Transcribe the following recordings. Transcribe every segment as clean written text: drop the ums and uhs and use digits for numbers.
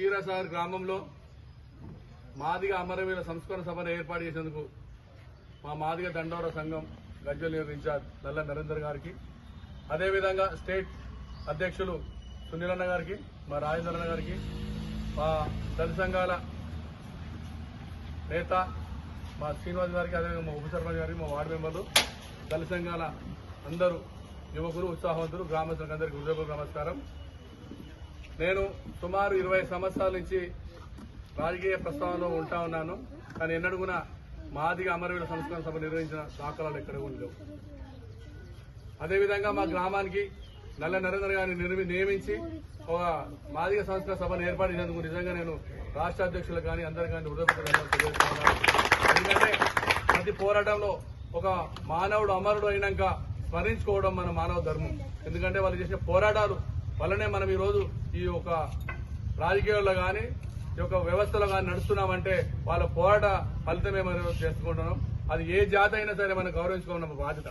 క్షీరసాగర్ గ్రామంలో మాదిగ అమరవీరుల సంస్మరణ సభను ఏర్పాటు చేసేందుకు మా మాదిగ దండోర సంఘం గజ్వెల్ ఇన్ఛార్జ్ నల్ల నరేందర్ గారికి, అదేవిధంగా స్టేట్ అధ్యక్షులు సునీలన్న గారికి, మా రాజేంద్రన్న గారికి, మా దళిత సంఘాల నేత మా శ్రీనివాస్ గారికి, అదేవిధంగా మా ఉప సర్పంచ్ గారికి, మా వార్డు మెంబర్లు, దళిత సంఘాల అందరూ యువకులు, ఉత్సాహవంతులు, గ్రామస్తులకు అందరికీ హృదయపూర్వక నమస్కారం. నేను సుమారు 20 సంవత్సరాల నుంచి రాజకీయ ప్రస్తావనలో ఉంటా ఉన్నాను. కానీ ఎన్నడూ కూడా మాదిగ అమరవీరుల సంస్మరణ సభ నిర్వహించిన దాఖలాలు ఎక్కడ ఉండవు. అదేవిధంగా మా గ్రామానికి నల్ల నరేంద్ర గారిని నియమించి ఒక మాదిగ సంస్మరణ సభను ఏర్పాటు చేసేందుకు నిజంగా నేను రాష్ట్ర అధ్యక్షులకు కానీ అందరికీ కానీ హృదయపూర్వక తెలియజేస్తున్నాను. ఎందుకంటే ప్రతి పోరాటంలో ఒక మానవుడు అమరుడు అయినాక స్మరించుకోవడం మన మానవ ధర్మం. ఎందుకంటే వాళ్ళు చేసిన పోరాటాలు వల్లనే మనం ఈరోజు ఈ ఒక రాజకీయాల్లో కానీ ఈ యొక్క వ్యవస్థలో కానీ నడుస్తున్నామంటే వాళ్ళ పోరాట ఫలితమే మనం చేసుకుంటున్నాం. అది ఏ జాతి అయినా సరే మనం గౌరవించుకోవడం బాధ్యత.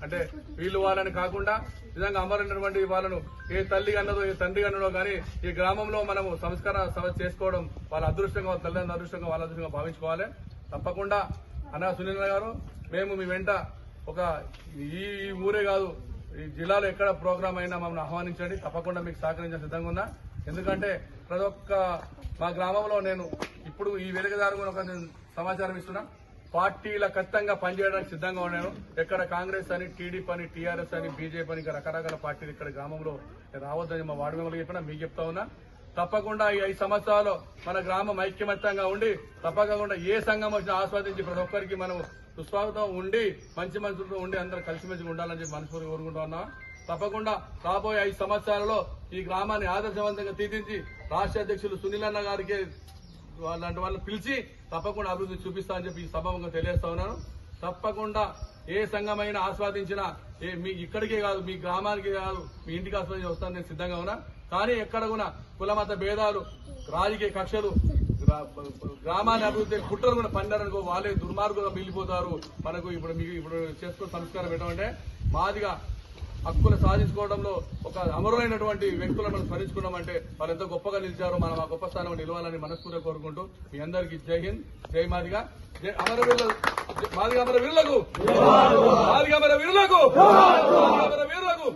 అంటే వీళ్ళు వాళ్ళని కాకుండా నిజంగా అమరైనటువంటి వాళ్ళను ఏ తల్లి అన్నదో ఏ తండ్రి అన్నదో కానీ ఈ గ్రామంలో మనము సంస్కార సభ చేసుకోవడం వాళ్ళ అదృష్టంగా, వాళ్ళ తల్లిదండ్రుల అదృష్టంగా, వాళ్ళ అదృష్టంగా భావించుకోవాలి. తప్పకుండా అన్న సునీల్ గారు, మేము మీ వెంట ఒక ఈ ఊరే కాదు ఈ జిల్లాలో ఎక్కడ ప్రోగ్రాం అయినా మమ్మల్ని ఆహ్వానించండి. తప్పకుండా మీకు సహకరించే సిద్ధంగా ఉన్నా. ఎందుకంటే ప్రతి ఒక్క మా గ్రామంలో నేను ఇప్పుడు ఈ వేదిక ద్వారా ఒక సమాచారం ఇస్తున్నా. పార్టీల ఖచ్చితంగా పనిచేయడానికి సిద్ధంగా ఉన్నాను. ఎక్కడ కాంగ్రెస్ అని, టీడీపీ అని, టీఆర్ఎస్ అని, బీజేపీ అని రకరకాల పార్టీలు ఇక్కడ గ్రామంలో రావద్దని మా వార్డు మెంబర్లు చెప్పినా మీకు చెప్తా ఉన్నా. తప్పకుండా ఈ 5 సంవత్సరాలు మన గ్రామం ఐక్యమత్యంగా ఉండి తప్పకుండా ఏ సంఘం వచ్చినా ఆస్వాదించి ప్రతి ఒక్కరికి మనం సుస్వాగతం ఉండి మంచి మనుషులతో ఉండి అందరూ కలిసిమెలిసి ఉండాలని చెప్పి మనస్ఫూర్తిగా కోరుకుంటా ఉన్నా. తప్పకుండా రాబోయే 5 సంవత్సరాలలో ఈ గ్రామాన్ని ఆదర్శవంతంగా తీర్చి రాష్ట్ర అధ్యక్షులు సునీలన్న గారికి అలాంటి వాళ్ళని పిలిచి తప్పకుండా అభివృద్ధి చూపిస్తా అని చెప్పి ఈ సభగా తెలియజేస్తా ఉన్నాను. తప్పకుండా ఏ సంఘమైనా ఆస్వాదించినా మీ ఇక్కడికే కాదు, మీ గ్రామానికి కాదు, మీ ఇంటికి ఆస్వాదించి వస్తాను నేను సిద్ధంగా ఉన్నా. కానీ ఎక్కడ కూడా కులమత భేదాలు, రాజకీయ కక్షలు గ్రామాన్ని అభివృద్ధి కుట్రలు కూడా పండారనుకో వాళ్ళే దుర్మార్గులుగా మిగిలిపోతారు. మనకు ఇప్పుడు చేసుకున్న సంస్కారం ఏంటంటే మాదిగా హక్కులు సాధించుకోవడంలో ఒక అమరులైనటువంటి వ్యక్తులను మనం స్మరించుకున్నామంటే వాళ్ళు ఎంతో గొప్పగా నిలిచారో మనం ఆ గొప్ప స్థానంలో నిలవాలని మనస్ఫూర్తిగా కోరుకుంటూ మీ అందరికీ జై హింద్, జై మాదిగా, జై అమరవీరులకు, మాదిగా అమరవీరులకు, మాదిగా అమరవీరులకు, మాదిగా అమరవీరులకు.